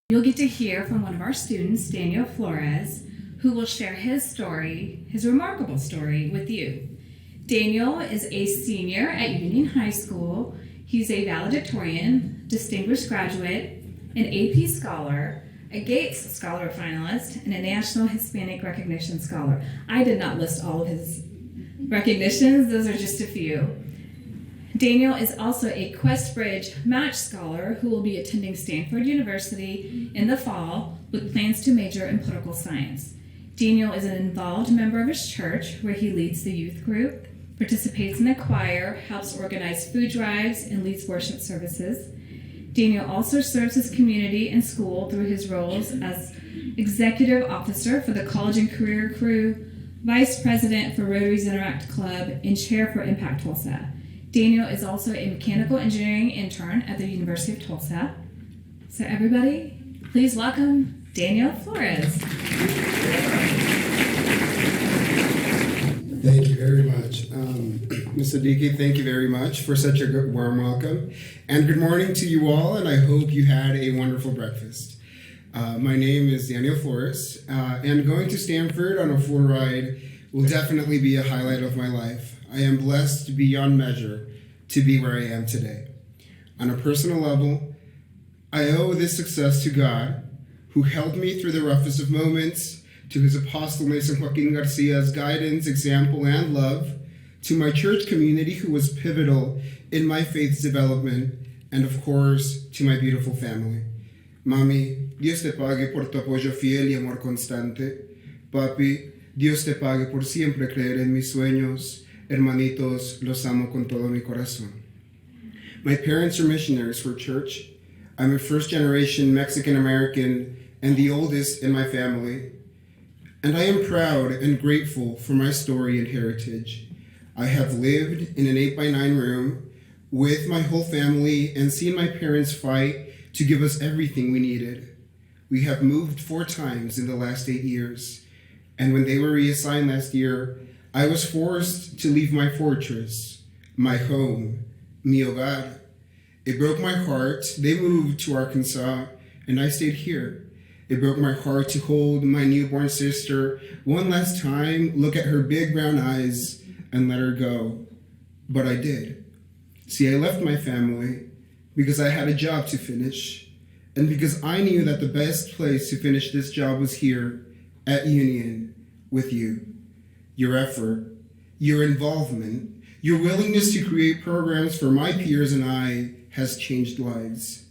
You'll get to hear from one of our students, Daniel Flores, who will share his story, his remarkable story, with you. Daniel is a senior at Union High School. He's a valedictorian, distinguished graduate, an AP scholar, a Gates Scholar finalist, and a National Hispanic Recognition Scholar. I did not list all of his recognitions, those are just a few. Daniel is also a Questbridge Match Scholar who will be attending Stanford University in the fall with plans to major in political science. Daniel is an involved member of his church where he leads the youth group, participates in the choir, helps organize food drives, and leads worship services. Daniel also serves his community and school through his roles as executive officer for the College and Career Crew, vice president for Rotary's Interact Club, and chair for Impact Tulsa. Daniel is also a mechanical engineering intern at the University of Tulsa. So everybody, please welcome Daniel Flores. Thank you very much. Ms. Siddiqui, thank you very much for such a good, warm welcome. And good morning to you all, and I hope you had a wonderful breakfast. My name is Daniel Flores, and going to Stanford on a full ride will definitely be a highlight of my life. I am blessed beyond measure to be where I am today. On a personal level, I owe this success to God, who held me through the roughest of moments, to his apostle Mason Joaquin Garcia's guidance, example, and love, to my church community who was pivotal in my faith's development, and of course, to my beautiful family. Mami, Dios te pague por tu apoyo fiel y amor constante. Papi, Dios te pague por siempre creer en mis sueños. Hermanitos, los amo con todo mi corazón. My parents are missionaries for church. I'm a first-generation Mexican-American and the oldest in my family. And I am proud and grateful for my story and heritage. I have lived in an 8x9 room with my whole family and seen my parents fight to give us everything we needed. We have moved 4 times in the last 8 years. And when they were reassigned last year, I was forced to leave my fortress, my home, mi hogar. It broke my heart. They moved to Arkansas, and I stayed here. It broke my heart to hold my newborn sister one last time, look at her big brown eyes, and let her go. But I did. See, I left my family because I had a job to finish, and because I knew that the best place to finish this job was here at Union with you. Your effort, your involvement, your willingness to create programs for my peers and I has changed lives.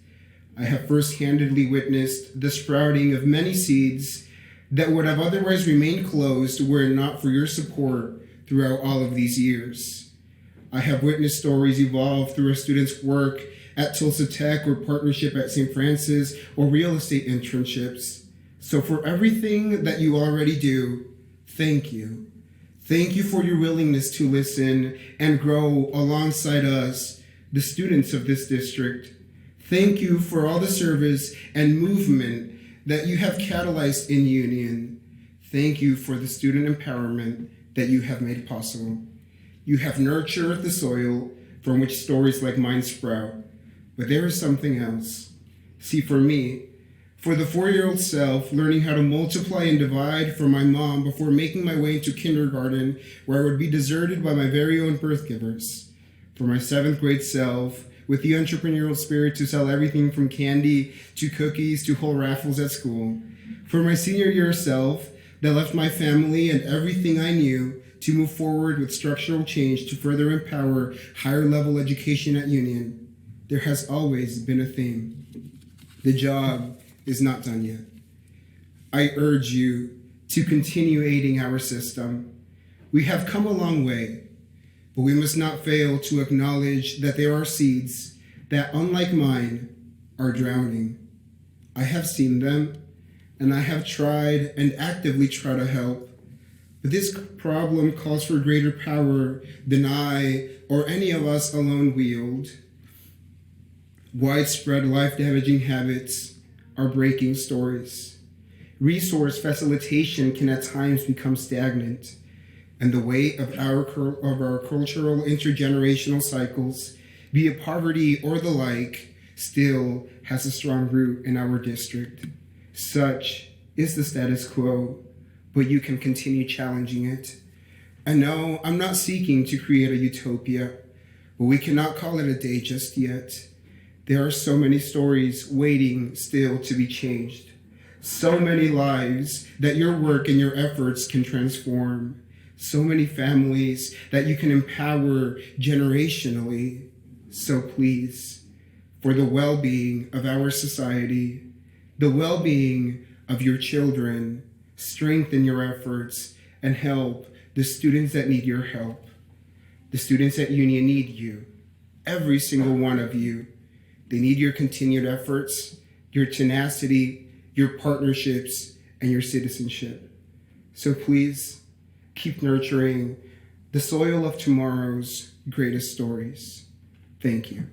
I have first-handedly witnessed the sprouting of many seeds that would have otherwise remained closed were it not for your support throughout all of these years. I have witnessed stories evolve through a student's work at Tulsa Tech or partnership at St. Francis or real estate internships. So for everything that you already do, thank you. Thank you for your willingness to listen and grow alongside us, the students of this district. Thank you for all the service and movement that you have catalyzed in Union. Thank you for the student empowerment that you have made possible. You have nurtured the soil from which stories like mine sprout. But there is something else. See, for me, for the 4-year-old self, learning how to multiply and divide from my mom before making my way into kindergarten, where I would be deserted by my very own birth givers. For my 7th grade self, with the entrepreneurial spirit to sell everything from candy to cookies to whole raffles at school. For my senior year self, that left my family and everything I knew to move forward with structural change to further empower higher level education at Union. There has always been a theme. The job is not done yet. I urge you to continue aiding our system. We have come a long way, but we must not fail to acknowledge that there are seeds that, unlike mine, are drowning. I have seen them, and I have tried and actively try to help. But this problem calls for greater power than I or any of us alone wield. Widespread life-damaging habits are breaking stories. Resource facilitation can at times become stagnant, and the weight of our cultural intergenerational cycles, be it poverty or the like, still has a strong root in our district. Such is the status quo, but you can continue challenging it. And no, I'm not seeking to create a utopia, but we cannot call it a day just yet. There are so many stories waiting still to be changed. So many lives that your work and your efforts can transform. So many families that you can empower generationally. So please, for the well-being of our society, the well-being of your children, strengthen your efforts and help the students that need your help. The students at Union need you, every single one of you. They need your continued efforts, your tenacity, your partnerships, and your citizenship. So please, keep nurturing the soil of tomorrow's greatest stories. Thank you.